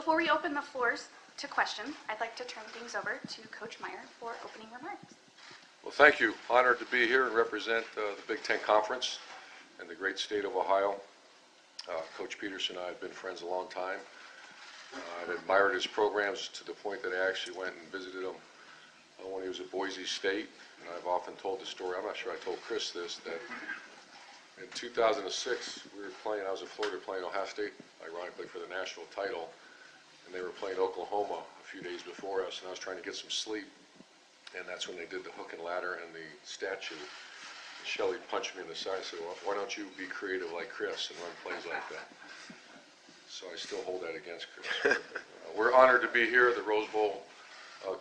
before we open the floors to questions, I'd like to turn things over to Coach Meyer for opening remarks. Well, thank you. Honored to be here and represent the Big Ten Conference in the great state of Ohio. Coach Petersen and I have been friends a long time. I've admired his programs to the point that I actually went and visited him when he was at Boise State. And I've often told the story, I'm not sure I told Chris this, that in 2006 we were playing, I was in Florida playing Ohio State, ironically for the national title, and they were playing Oklahoma a few days before us, and I was trying to get some sleep, and that's when they did the hook and ladder and the statue. Shelly punched me in the side and said, well, why don't you be creative like Chris and run plays like that? So I still hold that against Chris. We're honored to be here. The Rose Bowl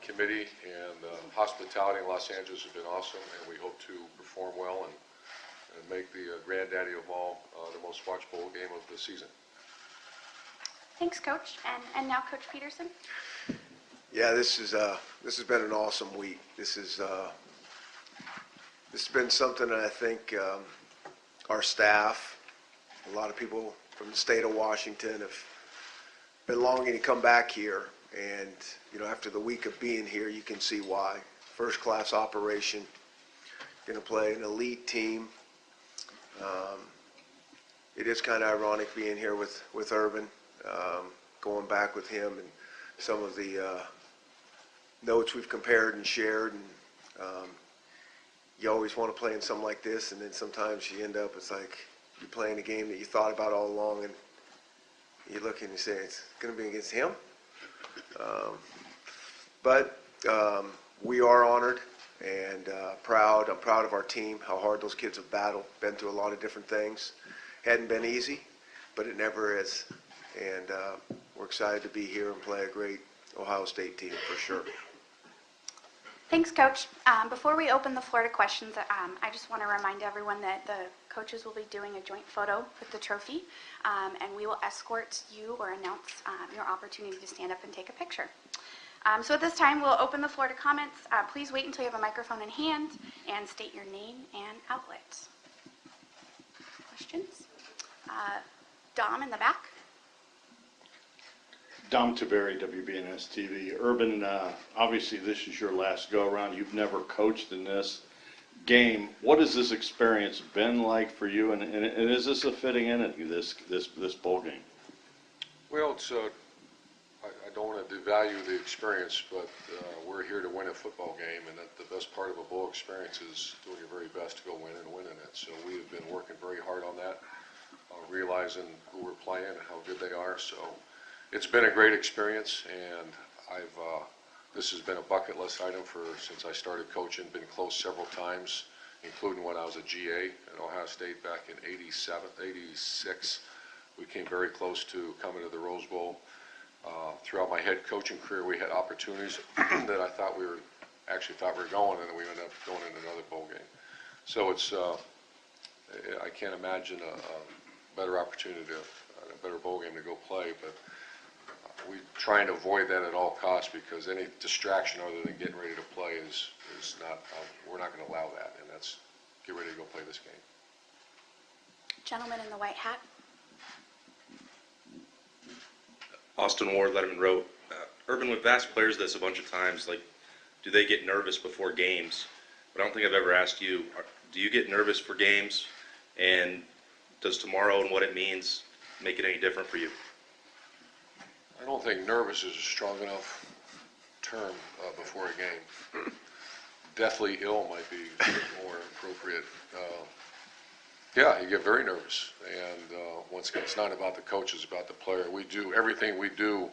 committee and hospitality in Los Angeles has been awesome, and we hope to perform well and make the granddaddy of all the most watched bowl game of the season. Thanks, Coach. And now, Coach Petersen. Yeah, this has been an awesome week. This has been something that I think our staff, a lot of people from the state of Washington have been longing to come back here. And, you know, after the week of being here, you can see why. First-class operation, going to play an elite team. It is kind of ironic being here with Urban, going back with him and some of the notes we've compared and shared. And you always want to play in something like this, and then sometimes you end up, it's like you're playing a game that you thought about all along, and you look and you say, it's going to be against him? But we are honored and proud. I'm proud of our team, how hard those kids have battled, been through a lot of different things. Hadn't been easy, but it never is. And we're excited to be here and play a great Ohio State team for sure. Thanks, Coach. Before we open the floor to questions, I just want to remind everyone that the coaches will be doing a joint photo with the trophy, and we will escort you or announce your opportunity to stand up and take a picture. So at this time, we'll open the floor to comments. Please wait until you have a microphone in hand and state your name and outlet. Questions? Dom in the back. Dom Taveri, WBNS TV. Urban, obviously this is your last go-around. You've never coached in this game. What has this experience been like for you, and is this a fitting in at this bowl game? Well, it's I don't want to devalue the experience, but we're here to win a football game, and that the best part of a bowl experience is doing your very best to go win and winning it. So we have been working very hard on that, realizing who we're playing and how good they are. So it's been a great experience, and this has been a bucket list item since I started coaching. Been close several times, including when I was a GA at Ohio State back in '86. We came very close to coming to the Rose Bowl. Throughout my head coaching career, we had opportunities that I thought we were going, and then we ended up going in another bowl game. So it's I can't imagine a better opportunity a better bowl game to go play, but we try and avoid that at all costs, because any distraction other than getting ready to play is not, we're not going to allow that, and that's get ready to go play this game. Gentleman in the white hat. Austin Ward, Letterman wrote, Urban, we've asked players this a bunch of times, like, do they get nervous before games? But I don't think I've ever asked you, do you get nervous for games? And does tomorrow and what it means make it any different for you? I don't think nervous is a strong enough term before a game. Deathly ill might be more appropriate. Yeah, you get very nervous, and once again, it's not about the coach, it's about the player. We do everything we do,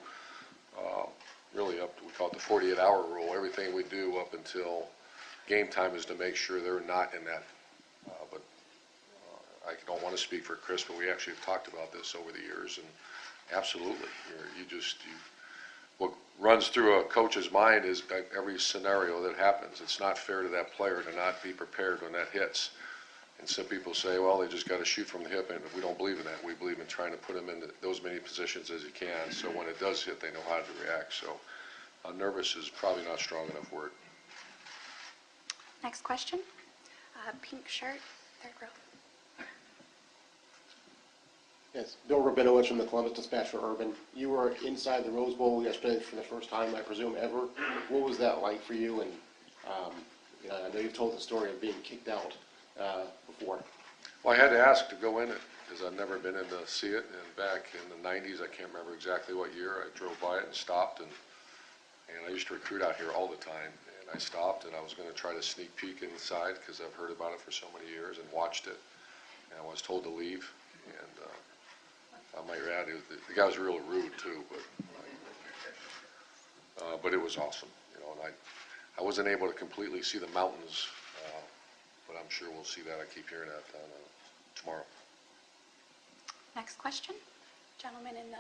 really up to, we call it the 48-hour rule. Everything we do up until game time is to make sure they're not in that. But I don't want to speak for Chris, but we actually have talked about this over the years, and absolutely, what runs through a coach's mind is every scenario that happens. It's not fair to that player to not be prepared when that hits. And some people say, well, they just got to shoot from the hip, and we don't believe in that. We believe in trying to put them in those many positions as you can, so when it does hit, they know how to react. So nervous is probably not a strong enough word. Next question. Pink shirt, third row. Yes, Bill Rabinowitz from the Columbus Dispatch for Urban. You were inside the Rose Bowl yesterday for the first time, I presume, ever. What was that like for you? And I know you've told the story of being kicked out before. Well, I had to ask to go in it because I've never been in to see it. And back in the 90s, I can't remember exactly what year, I drove by it and stopped. And I used to recruit out here all the time. And I stopped and I was going to try to sneak peek inside because I've heard about it for so many years and watched it. And I was told to leave. And I might add, the guy was really rude too, but it was awesome, and I wasn't able to completely see the mountains, but I'm sure we'll see that. I keep hearing that tomorrow. Next question. Gentleman in the...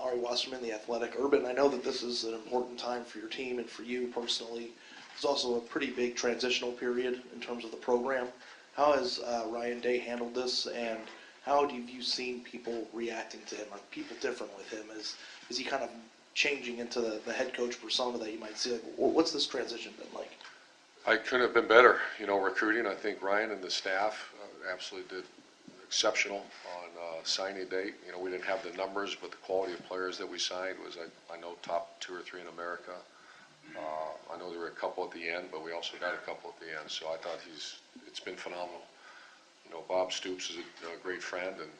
Ari Wasserman, The Athletic. Urban, I know that this is an important time for your team and for you personally. It's also a pretty big transitional period in terms of the program. How has Ryan Day handled this, and how have you seen people reacting to him? Are people different with him? Is he kind of changing into the head coach persona that you might see? Like, what's this transition been like? I couldn't have been better, recruiting. I think Ryan and the staff absolutely did exceptional on signing date. We didn't have the numbers, but the quality of players that we signed was, I know, top 2 or 3 in America. I know there were a couple at the end, but we also got a couple at the end. So I thought it's been phenomenal. Bob Stoops is a great friend, and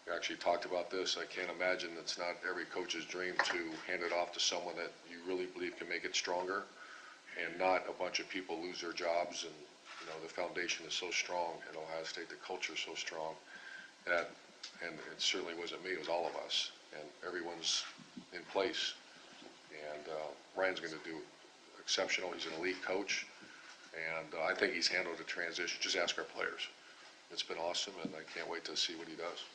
we actually talked about this. I can't imagine it's not every coach's dream to hand it off to someone that you really believe can make it stronger, and not a bunch of people lose their jobs. And the foundation is so strong at Ohio State. The culture is so strong that, and it certainly wasn't me. It was all of us, and everyone's in place. And Ryan's going to do exceptional. He's an elite coach, and I think he's handled the transition. Just ask our players. It's been awesome, and I can't wait to see what he does.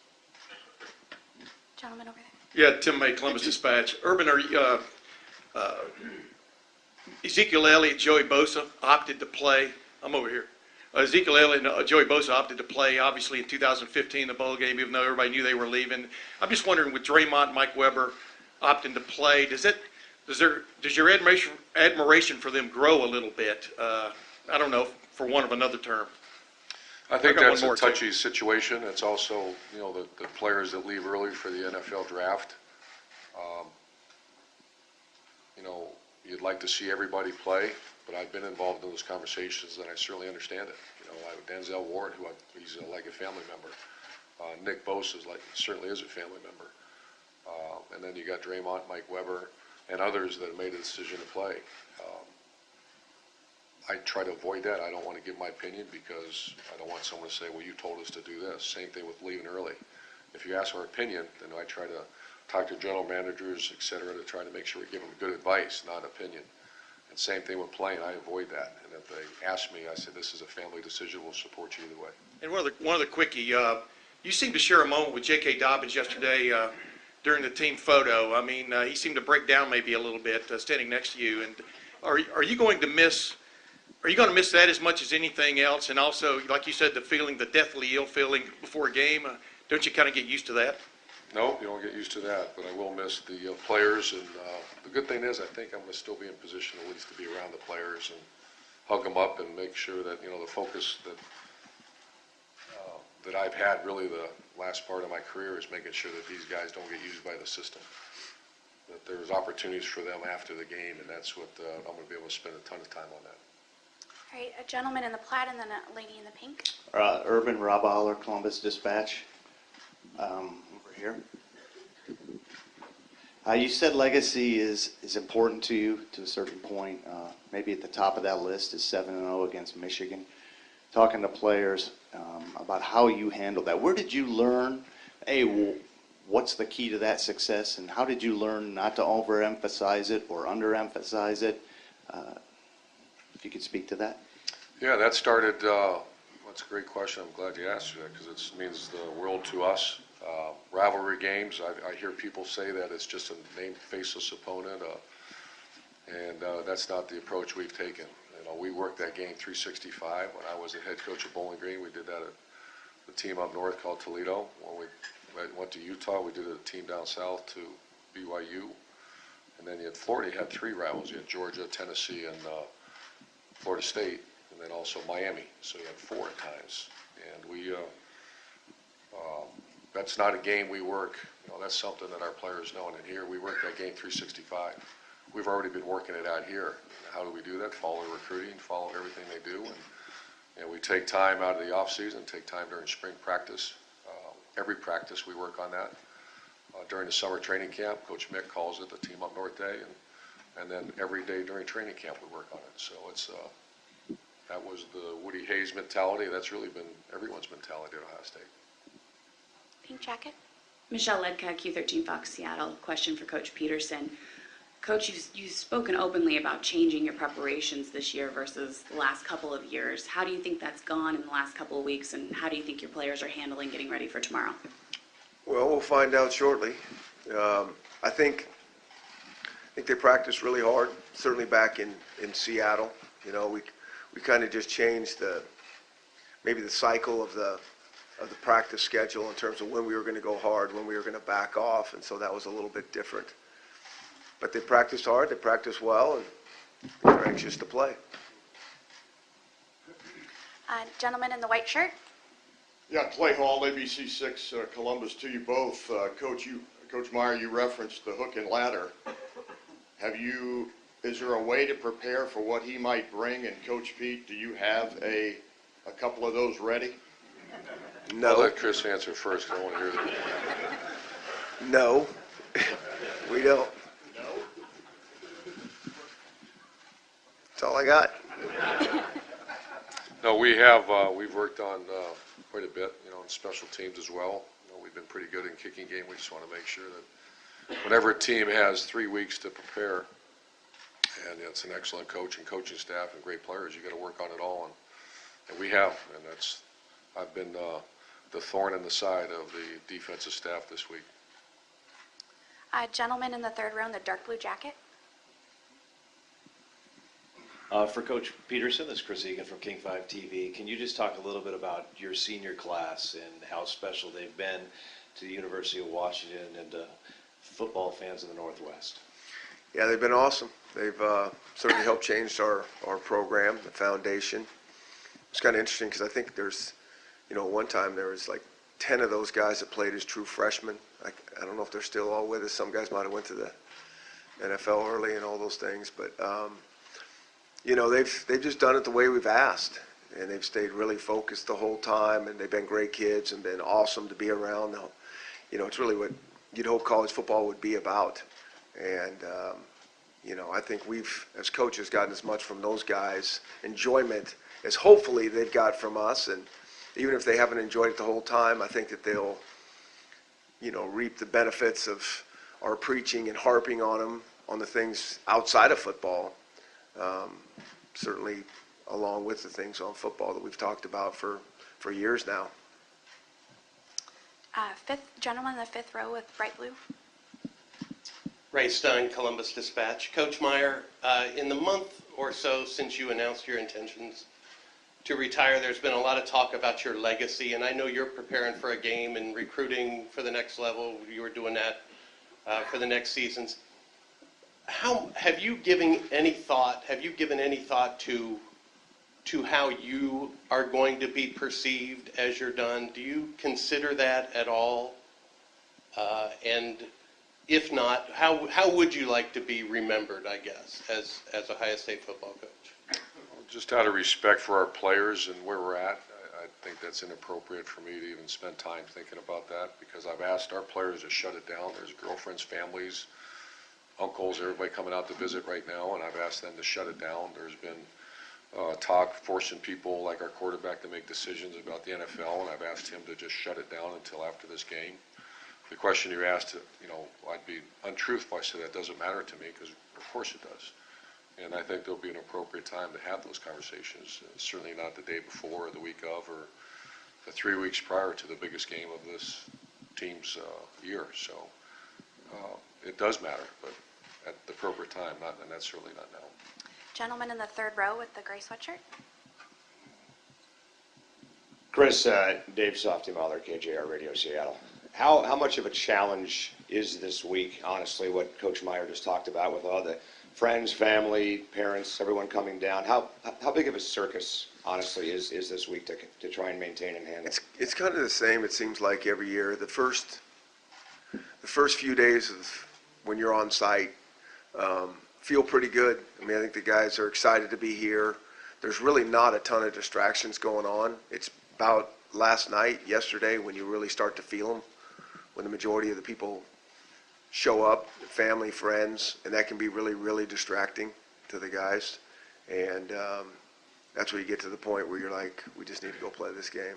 Gentleman over there. Yeah, Tim May, Columbus Dispatch. Urban, are you, Ezekiel Elliott, Joey Bosa opted to play. I'm over here. Ezekiel Elliott and Joey Bosa opted to play, obviously, in 2015, the bowl game, even though everybody knew they were leaving. I'm just wondering, with Draymond and Mike Weber opting to play, does your admiration for them grow a little bit? I don't know, for want of another term. I think that's a touchy situation. It's also, the players that leave early for the NFL draft. You'd like to see everybody play, but I've been involved in those conversations, and I certainly understand it. Denzel Ward, he's like a family member. Nick Bosa certainly is a family member. And then you got Draymond, Mike Weber, and others that have made a decision to play. I try to avoid that. I don't want to give my opinion because I don't want someone to say, well, you told us to do this. Same thing with leaving early. If you ask our opinion, then I try to talk to general managers, et cetera, to try to make sure we give them good advice, not opinion. And same thing with playing. I avoid that. And if they ask me, I say, this is a family decision. We'll support you either way. And one other quickie. You seemed to share a moment with J.K. Dobbins yesterday during the team photo. I mean, he seemed to break down maybe a little bit standing next to you. And are you going to miss? Are you going to miss that as much as anything else? And also, like you said, the deathly ill feeling before a game. Don't you kind of get used to that? No, you don't get used to that, but I will miss the players. And the good thing is I think I'm going to still be in position at least to be around the players and hug them up and make sure that, the focus that I've had really the last part of my career is making sure that these guys don't get used by the system, that there's opportunities for them after the game, and that's what I'm going to be able to spend a ton of time on that. All right, a gentleman in the plaid and then a lady in the pink. Urban, Rob Aller, Columbus Dispatch. Over here. You said legacy is important to you to a certain point. Maybe at the top of that list is 7-0 against Michigan. Talking to players about how you handled that. Where did you learn, what's the key to that success, and how did you learn not to overemphasize it or underemphasize it? If you could speak to that. Yeah, that started, that's a great question. I'm glad you asked that because it means the world to us. Rivalry games, I hear people say that it's just a named faceless opponent, and that's not the approach we've taken. We worked that game 365. When I was the head coach of Bowling Green, we did that at the team up north called Toledo. When we went to Utah, we did a team down south to BYU. And then you had Florida, you had 3 rivals. You had Georgia, Tennessee, and Florida State, and then also Miami. So you had 4 at times. And That's not a game we work, that's something that our players know. And here, we work that game 365. We've already been working it out here. How do we do that? Follow recruiting, follow everything they do. And we take time out of the off season, take time during spring practice. Every practice we work on that. During the summer training camp, Coach Mick calls it the Team Up North Day. And then every day during training camp we work on it. So that was the Woody Hayes mentality. That's really been everyone's mentality at Ohio State. Pink jacket. Michelle Ledka, Q13 Fox Seattle. Question for Coach Petersen. Coach, you've spoken openly about changing your preparations this year versus the last couple of years. How do you think that's gone in the last couple of weeks, and how do you think your players are handling getting ready for tomorrow? Well, we'll find out shortly. I think they practiced really hard, certainly back in Seattle. We kind of just changed maybe the cycle of the practice schedule in terms of when we were going to go hard, when we were going to back off, and so that was a little bit different. But they practiced hard, they practiced well, and they're anxious to play. Gentleman in the white shirt. Yeah, Clay Hall, ABC 6, Columbus to you both. Coach Meyer, you referenced the hook and ladder. Is there a way to prepare for what he might bring? And Coach Pete, do you have a couple of those ready? No. I'll let Chris answer first. I don't want to hear that. No, we don't. No? That's all I got. No, we've worked on quite a bit, on special teams as well. We've been pretty good in kicking game. We just want to make sure that whenever a team has 3 weeks to prepare, and it's an excellent coach and coaching staff and great players, you got to work on it all, and we have, and I've been the thorn in the side of the defensive staff this week. Gentleman in the third row in the dark blue jacket. For Coach Petersen, this is Chris Egan from King 5 TV. Can you just talk a little bit about your senior class and how special they've been to the University of Washington and to football fans in the Northwest? Yeah, they've been awesome. They've certainly helped change our program, the foundation. It's kind of interesting because I think there's, one time there was like 10 of those guys that played as true freshmen. I don't know if they're still all with us. Some guys might have went to the NFL early and all those things, but they've just done it the way we've asked, and they've stayed really focused the whole time, and they've been great kids and been awesome to be around. It's really what you'd hope college football would be about, and I think we've, as coaches, gotten as much from those guys' enjoyment as hopefully they've got from us. And even if they haven't enjoyed it the whole time, I think that they'll, reap the benefits of our preaching and harping on them on the things outside of football. Certainly along with the things on football that we've talked about for years now. Gentleman in the fifth row with bright blue. Ray Stein, Columbus Dispatch. Coach Meyer, in the month or so since you announced your intentions to retire, there's been a lot of talk about your legacy, and I know you're preparing for a game and recruiting for the next level. You were doing that for the next seasons. Have you given any thought to how you are going to be perceived as you're done? Do you consider that at all? And if not, how would you like to be remembered, I guess, as Ohio State football coach? Just out of respect for our players and where we're at, I think that's inappropriate for me to even spend time thinking about that, because I've asked our players to shut it down. There's girlfriends, families, uncles, everybody coming out to visit right now, and I've asked them to shut it down. There's been talk forcing people like our quarterback to make decisions about the NFL, and I've asked him to just shut it down until after this game. The question you asked, I'd be untruthful. I said that doesn't matter to me, because of course it does. And I think there'll be an appropriate time to have those conversations. Certainly not the day before or the week of or the 3 weeks prior to the biggest game of this team's year. So it does matter, but at the appropriate time, and that's certainly not now. Gentleman in the third row with the gray sweatshirt. Chris, Dave Softy Mahler, KJR Radio Seattle. How much of a challenge is this week, honestly, what Coach Meyer just talked about with all the friends, family, parents, everyone coming down? How big of a circus honestly, is this week to try and maintain and handle? It's kind of the same, it seems like, every year. The first few days of when you're on site feel pretty good. I mean, I think the guys are excited to be here. There's really not a ton of distractions going on. It's about last night, yesterday, when you really start to feel them, when the majority of the people show up, family, friends, and that can be really, really distracting to the guys. And that's where you get to the point where you're like, we just need to go play this game.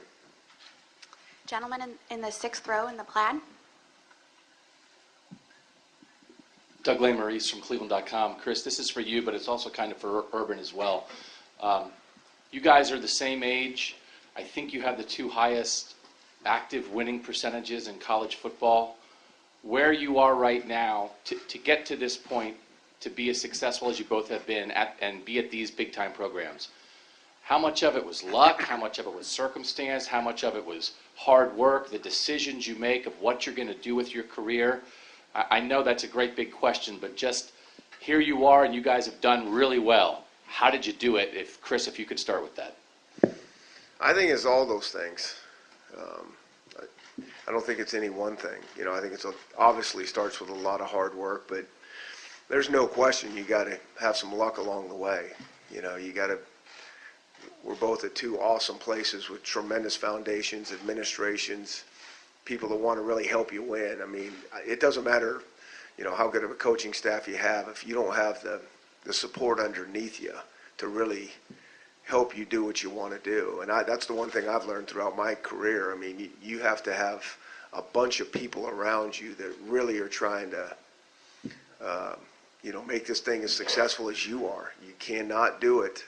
Gentlemen in the 6th row in the plaid. Doug Maurice from Cleveland.com. Chris, this is for you, but it's also kind of for Urban as well. You guys are the same age. I think you have the 2 highest active winning percentages in college football. Where you are right now, to get to this point, to be as successful as you both have been and be at these big-time programs, how much of it was luck? How much of it was circumstance? How much of it was hard work, the decisions you make of what you're going to do with your career? I know that's a great big question, but just here you are and you guys have done really well. How did you do it? Chris, if you could start with that. I think it's all those things. I don't think it's any one thing. You know, I think it's obviously starts with a lot of hard work, but there's no question you got to have some luck along the way. You know, we're both at 2 awesome places with tremendous foundations, administrations, people that want to really help you win. I mean, it doesn't matter, you know, how good of a coaching staff you have if you don't have the support underneath you to really help you do what you want to do. And that's the one thing I've learned throughout my career. I mean, you have to have a bunch of people around you that really are trying to, you know, make this thing as successful as you are. You cannot do it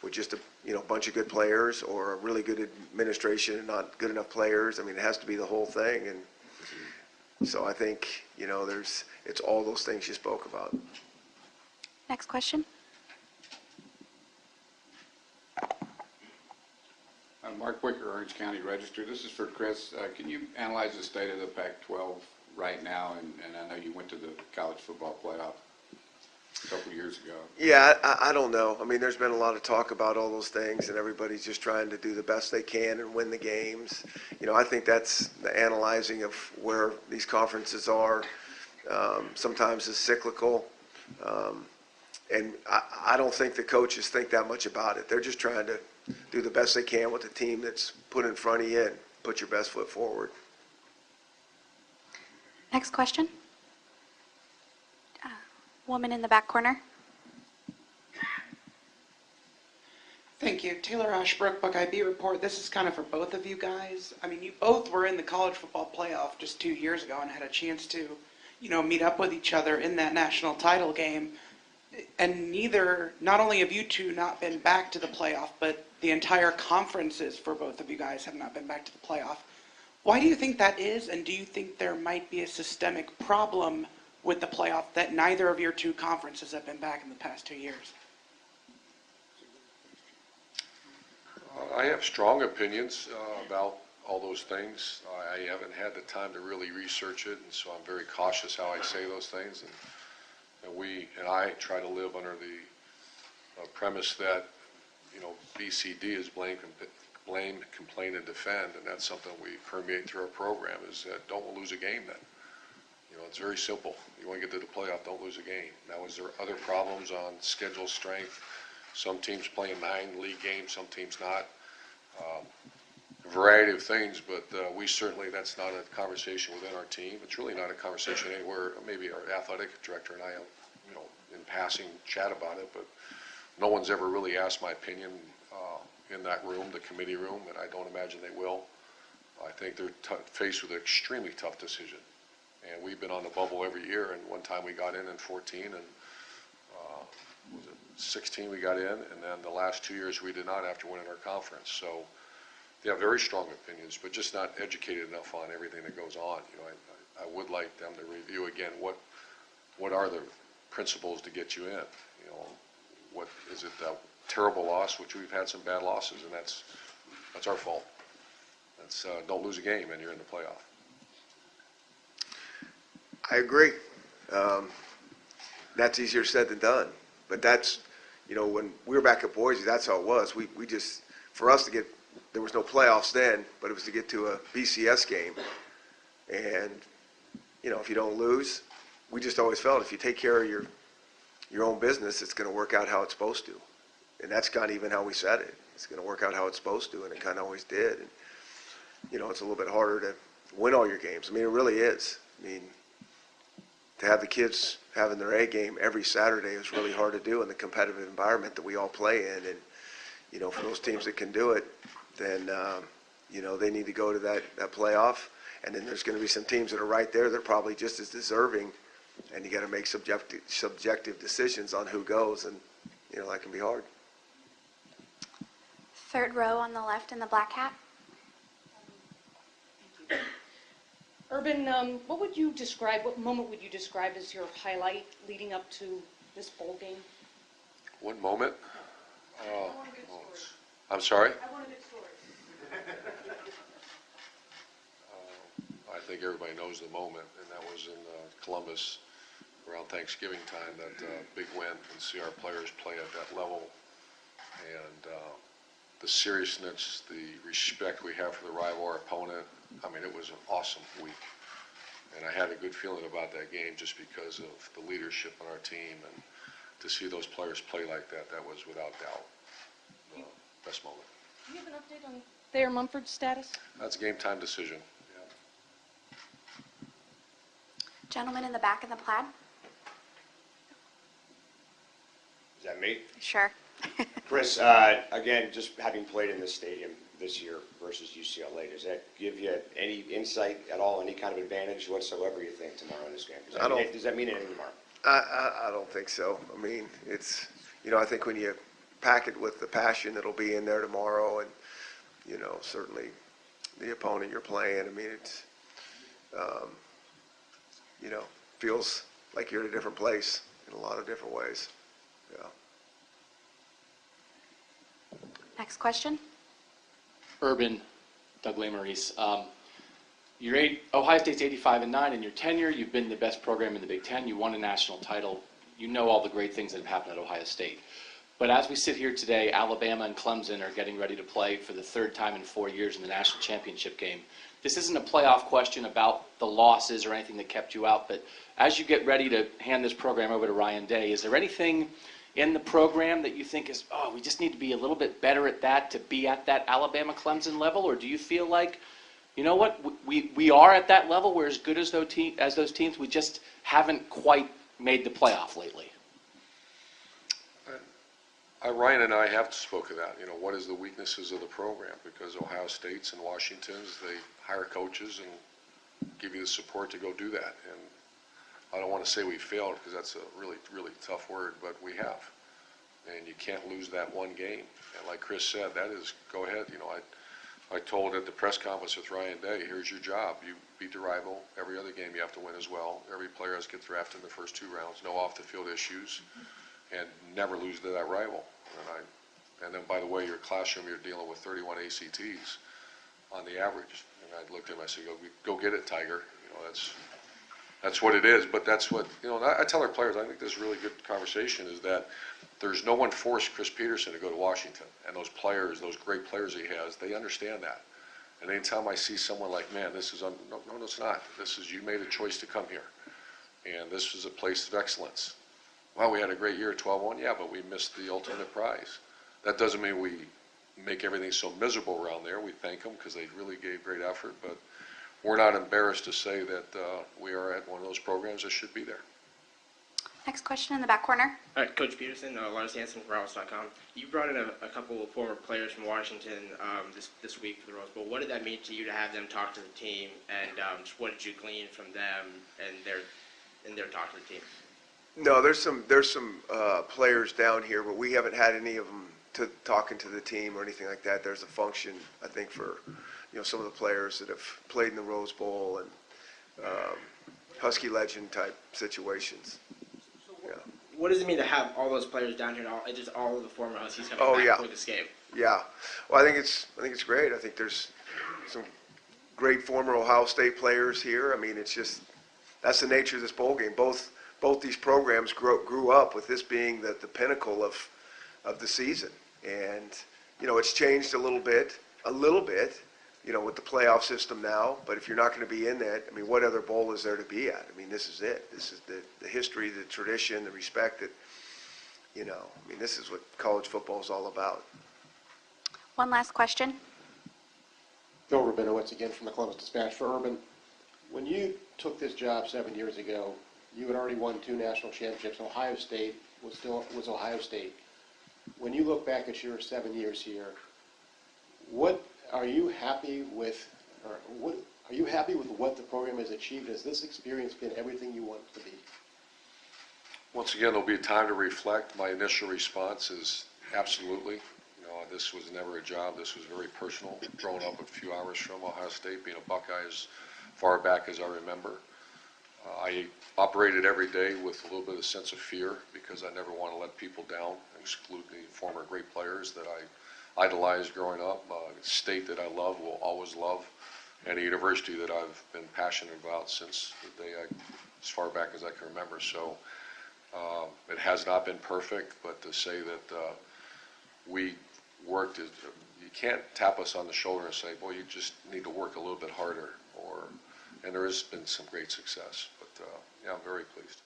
with just a bunch of good players or a really good administration and not good enough players. I mean, it has to be the whole thing. And so I think, you know, it's all those things you spoke about. Next question. Mark Wicker, Orange County Register. This is for Chris. Can you analyze the state of the Pac-12 right now? And I know you went to the college football playoff a couple of years ago. Yeah, I don't know. I mean, there's been a lot of talk about all those things, and everybody's just trying to do the best they can and win the games. You know, I think that's the analyzing of where these conferences are. Sometimes is cyclical. And I don't think the coaches think that much about it. They're just trying to do the best they can with the team that's put in front of you and put your best foot forward. Next question. Woman in the back corner. Thank you. Taylor Ashbrook, Buckeye Beat Report. This is kind of for both of you guys. I mean, you both were in the college football playoff just 2 years ago and had a chance to, you know, meet up with each other in that national title game. And not only have you two not been back to the playoff, but the entire conferences for both of you guys have not been back to the playoff. Why do you think that is, and do you think there might be a systemic problem with the playoff that neither of your 2 conferences have been back in the past 2 years? I have strong opinions about all those things. I haven't had the time to really research it, and so I'm very cautious how I say those things. And we and I try to live under the premise that, you know, BCD is blame, complain, and defend, and that's something we permeate through our program, is that don't lose a game then. You know, it's very simple. You want to get to the playoff, don't lose a game. Now, is there other problems on schedule strength? Some teams playing 9 league games, some teams not. A variety of things, but we certainly, that's not a conversation within our team. It's really not a conversation anywhere. Maybe our athletic director and I, you know, in passing chat about it, but no one's ever really asked my opinion in that room, the committee room, and I don't imagine they will. I think they're faced with an extremely tough decision. And we've been on the bubble every year, and one time we got in 14, and was it 16 we got in, and then the last 2 years we did not after winning our conference. So they have very strong opinions, but just not educated enough on everything that goes on. You know, I would like them to review again what are the principles to get you in. You know, what is it, that terrible loss, which we've had some bad losses, and that's our fault. That's don't lose a game and you're in the playoff. I agree. That's easier said than done, but that's, when we were back at Boise, that's how it was. We just, for us to get, there was no playoffs then, but it was to get to a BCS game. And, if you don't lose, we just always felt if you take care of your own business, it's going to work out how it's supposed to. And that's kind of even how we said it. It's going to work out how it's supposed to, and it kind of always did. And, it's a little bit harder to win all your games. I mean, it really is. I mean, to have the kids having their A game every Saturday is really hard to do in the competitive environment that we all play in. And, for those teams that can do it, then, they need to go to that playoff. And then there's going to be some teams that are right there that are probably just as deserving. And you got to make subjective decisions on who goes. And, that can be hard. Third row on the left in the black hat. Urban, what moment would you describe as your highlight leading up to this bowl game? One moment. I'm sorry? I want a good story. I think everybody knows the moment, and that was in Columbus around Thanksgiving time, that big win, and see our players play at that level. And the seriousness, the respect we have for the rival, our opponent. I mean, it was an awesome week. And I had a good feeling about that game just because of the leadership on our team. And to see those players play like that, that was without doubt the best moment. Do you have an update on Thayer Mumford's status? That's a game time decision. Gentleman in the back in the plaid. Is that me? Sure. Chris, again, just having played in this stadium this year versus UCLA, does that give you any insight at all, any kind of advantage whatsoever, you think, tomorrow in this game? Does that mean anything tomorrow? I don't think so. I mean, it's, I think when you pack it with the passion that'll be in there tomorrow and, certainly the opponent you're playing, I mean, it's, feels like you're in a different place in a lot of different ways. Yeah. Next question. Urban, Doug Maurice. Ohio State's 85-9 in your tenure. You've been the best program in the Big Ten. You won a national title. You know all the great things that have happened at Ohio State. But as we sit here today, Alabama and Clemson are getting ready to play for the third time in 4 years in the national championship game. This isn't a playoff question about the losses or anything that kept you out, but as you get ready to hand this program over to Ryan Day, is there anything in the program that you think is, we just need to be a little bit better at that to be at that Alabama-Clemson level? Or do you feel like, you know what, we are at that level, we're as good as those teams, we just haven't quite made the playoff lately? Ryan and I have spoke of that. What is the weaknesses of the program? Because Ohio State's and Washington's, they hire coaches and give you the support to go do that. And I don't want to say we failed because that's a really, really tough word, but we have. And you can't lose that one game. And like Chris said, that is, go ahead. I told at the press conference with Ryan Day, here's your job. You beat the rival. Every other game you have to win as well. Every player has to get drafted in the first 2 rounds. No off-the-field issues. And never lose to that rival. And then, by the way, your classroom, you're dealing with 31 ACTs on the average. And I looked at him, I said, go get it, Tiger. That's what it is. But that's what, I tell our players, I think this is a really good conversation, is that there's no one forced Chris Petersen to go to Washington. And those players, those great players he has, they understand that. And anytime I see someone like, man, this is, no, it's not. This is, you made a choice to come here. And this is a place of excellence. Well, we had a great year at 12-1, yeah, but we missed the ultimate prize. That doesn't mean we make everything so miserable around there. We thank them because they really gave great effort, but we're not embarrassed to say that we are at one of those programs that should be there. Next question in the back corner. All right, Coach Petersen, Lars Hansen from Routes.com. You brought in a couple of former players from Washington this week for the Rose Bowl. What did that mean to you to have them talk to the team, and what did you glean from them and their talk to the team? No, there's some players down here, but we haven't had any of them talking to the team or anything like that. There's a function, I think, for some of the players that have played in the Rose Bowl and Husky legend type situations. Yeah. What does it mean to have all those players down here, and just all of the former Huskies coming back for this game? Yeah. Well, I think it's great. I think there's some great former Ohio State players here. I mean, it's just that's the nature of this bowl game. Both these programs grew up with this being the pinnacle of of the season. And, it's changed a little bit, with the playoff system now. But if you're not going to be in that, what other bowl is there to be at? This is it. This is the history, the tradition, the respect that, this is what college football is all about. One last question. Bill Rabinowitz again from the Columbus Dispatch for Urban. When you took this job 7 years ago, you had already won 2 national championships. Ohio State was Ohio State. When you look back at your 7 years here, what are you happy with, or what are you happy with what the program has achieved? Has this experience been everything you want it to be? Once again, there'll be a time to reflect. My initial response is absolutely. This was never a job. This was very personal. Growing up a few hours from Ohio State, being a Buckeye as far back as I remember. I operated every day with a little bit of sense of fear because I never want to let people down, exclude the former great players that I idolized growing up, a state that I love, will always love, and a university that I've been passionate about since the day as far back as I can remember. So it has not been perfect, but to say that we worked, you can't tap us on the shoulder and say, boy, you just need to work a little bit harder, and there has been some great success, but yeah, I'm very pleased.